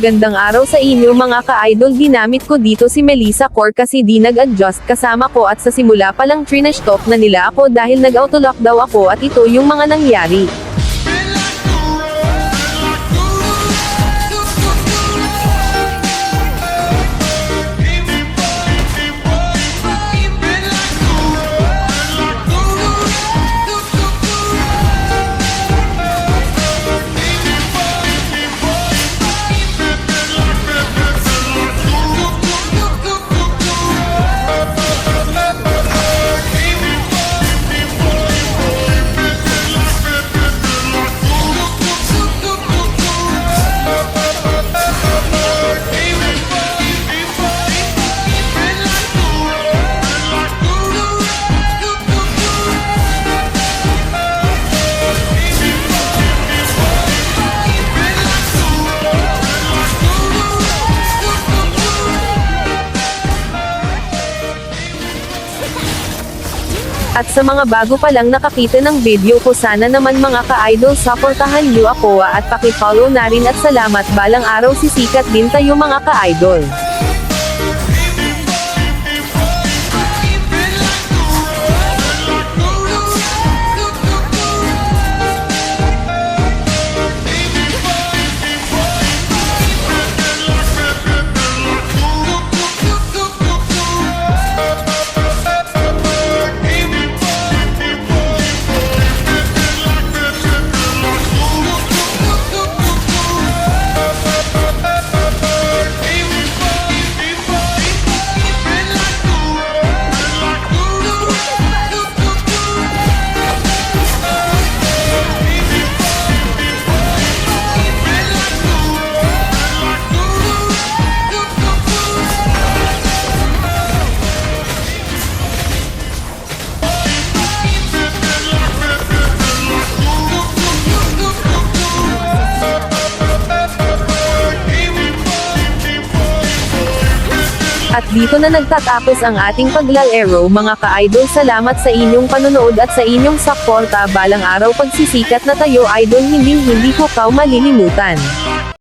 Magandang araw sa inyo mga ka-idol. Ginamit ko dito si Melissa Core kasi di nag-adjust kasama ko at sa simula palang trinash talk na nila ako dahil nag-autolock daw ako at ito yung mga nangyari. At sa mga bago pa lang nakakita ng video ko, sana naman mga ka-idol supportahan niyo ako at paki-follow na rin at salamat. Balang araw sisikat din tayo mga ka-idol. At dito na nagtatapos ang ating paglalaro mga ka-idol. Salamat sa inyong panonood at sa inyong suporta. Balang araw pagsisikat na tayo idol, hindi ko kaw malilimutan.